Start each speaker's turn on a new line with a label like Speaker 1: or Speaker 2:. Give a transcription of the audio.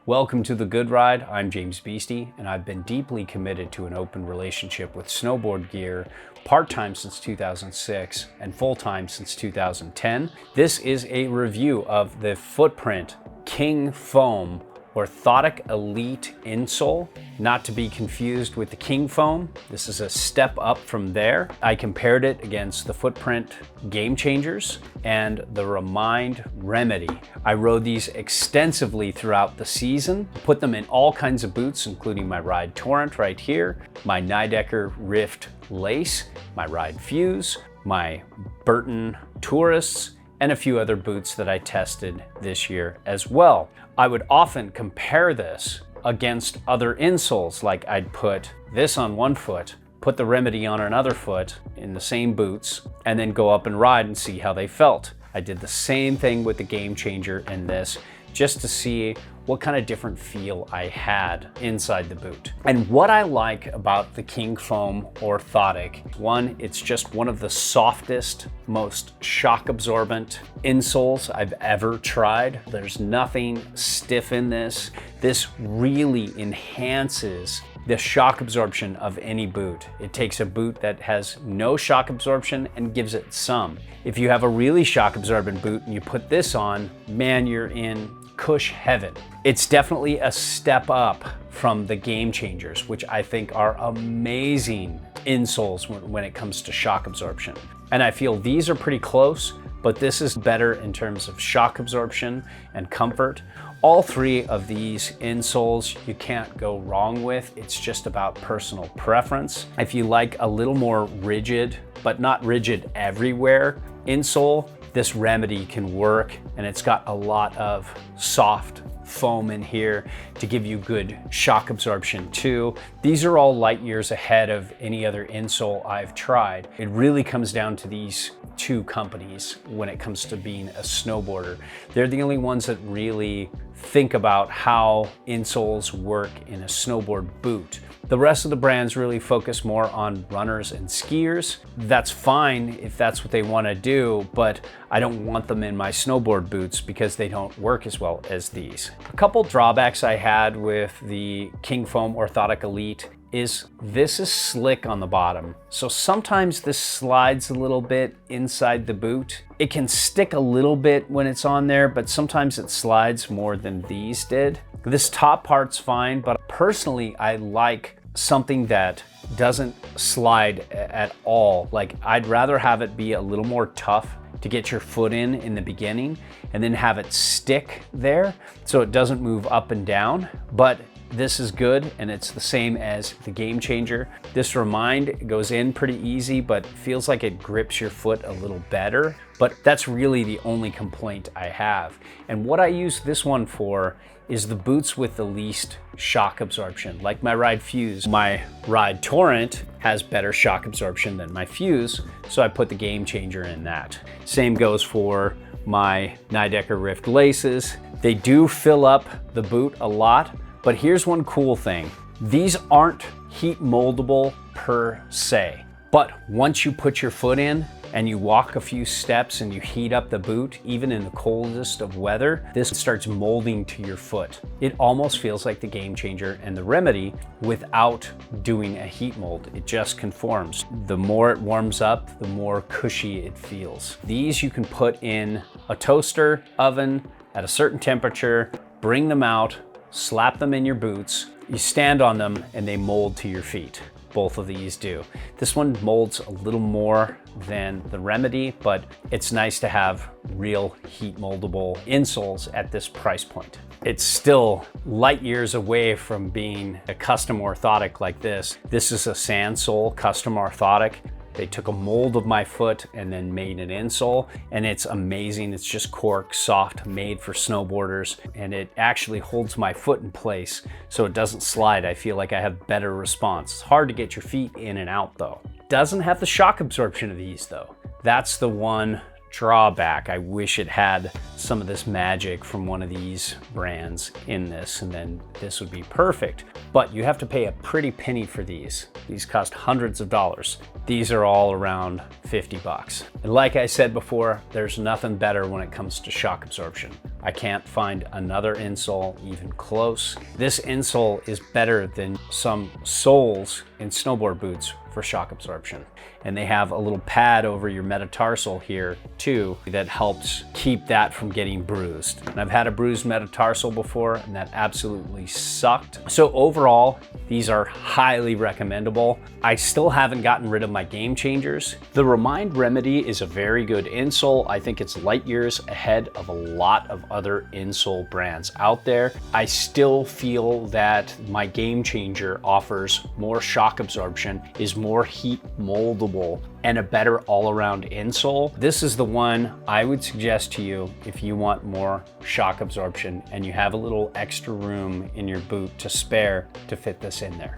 Speaker 1: Welcome to The Good Ride. I'm James Beastie, and I've been deeply committed to an open relationship with snowboard gear, part-time since 2006 and full-time since 2010. This is a review of the Footprint Kingfoam Orthotic Elite Insole, not to be confused with the Kingfoam. This is a step up from there. I compared it against the Footprint Game Changers and the Remind Remedy. I rode these extensively throughout the season, put them in all kinds of boots, including my Ride Torrent right here, my Nidecker Rift Lace, my Ride Fuse, my Burton Tourists, and a few other boots that I tested this year as well. I would often compare this against other insoles, like I'd put this on one foot, put the Remedy on another foot in the same boots, and then go up and ride and see how they felt. I did the same thing with the Game Changer in this, just to see what kind of different feel I had inside the boot. And what I like about the Kingfoam Orthotic, one, it's just one of the softest, most shock absorbent insoles I've ever tried. There's nothing stiff in this. This really enhances the shock absorption of any boot. It takes a boot that has no shock absorption and gives it some. If you have a really shock absorbent boot and you put this on, man, you're in cush heaven. It's definitely a step up from the Game Changers, which I think are amazing insoles when it comes to shock absorption. And I feel these are pretty close, but this is better in terms of shock absorption and comfort. All three of these insoles you can't go wrong with. It's just about personal preference. If you like a little more rigid, but not rigid everywhere insole, this Remedy can work, and it's got a lot of soft foam in here to give you good shock absorption too. These are all light years ahead of any other insole I've tried. It really comes down to these two companies when it comes to being a snowboarder. They're the only ones that really think about how insoles work in a snowboard boot. The rest of the brands really focus more on runners and skiers. That's fine if that's what they want to do, but I don't want them in my snowboard boots because they don't work as well as these. A couple drawbacks I had with the Kingfoam Orthotic Elite is this is slick on the bottom. So sometimes this slides a little bit inside the boot. It can stick a little bit when it's on there, but sometimes it slides more than these did. This top part's fine, but personally, I like something that doesn't slide at all. Like, I'd rather have it be a little more tough to get your foot in the beginning, and then have it stick there so it doesn't move up and down. But this is good, and it's the same as the Game Changer. This Remind goes in pretty easy, but feels like it grips your foot a little better. But that's really the only complaint I have. And what I use this one for is the boots with the least shock absorption, like my Ride Fuse. My Ride Torrent has better shock absorption than my Fuse, so I put the Game Changer in that. Same goes for my Nidecker Rift Laces. They do fill up the boot a lot, but here's one cool thing. These aren't heat moldable per se, but once you put your foot in and you walk a few steps and you heat up the boot, even in the coldest of weather, this starts molding to your foot. It almost feels like the Game Changer and the Remedy without doing a heat mold. It just conforms. The more it warms up, the more cushy it feels. These you can put in a toaster oven at a certain temperature, bring them out, slap them in your boots, you stand on them, and they mold to your feet. Both of these do. This one molds a little more than the Remedy, but it's nice to have real heat moldable insoles at this price point. It's still light years away from being a custom orthotic like this. This is a Sansole custom orthotic. They took a mold of my foot and then made an insole, and it's amazing. It's just cork, soft, made for snowboarders, and it actually holds my foot in place so it doesn't slide. I feel like I have better response. It's hard to get your feet in and out though. Doesn't have the shock absorption of these though. That's the one drawback. I wish it had some of this magic from one of these brands in this, and then this would be perfect. But you have to pay a pretty penny for these. These cost hundreds of dollars. These are all around 50 bucks. And like I said before, there's nothing better when it comes to shock absorption. I can't find another insole even close. This insole is better than some soles in snowboard boots for shock absorption. And they have a little pad over your metatarsal here too that helps keep that from getting bruised. And I've had a bruised metatarsal before and that absolutely sucked. So overall, these are highly recommendable. I still haven't gotten rid of my game changers. The Remind Remedy is a very good insole. I think it's light years ahead of a lot of other insole brands out there. I still feel that my game changer offers more shock absorption, is more heat moldable, and a better all-around insole. This is the one I would suggest to you if you want more shock absorption and you have a little extra room in your boot to spare to fit this in there.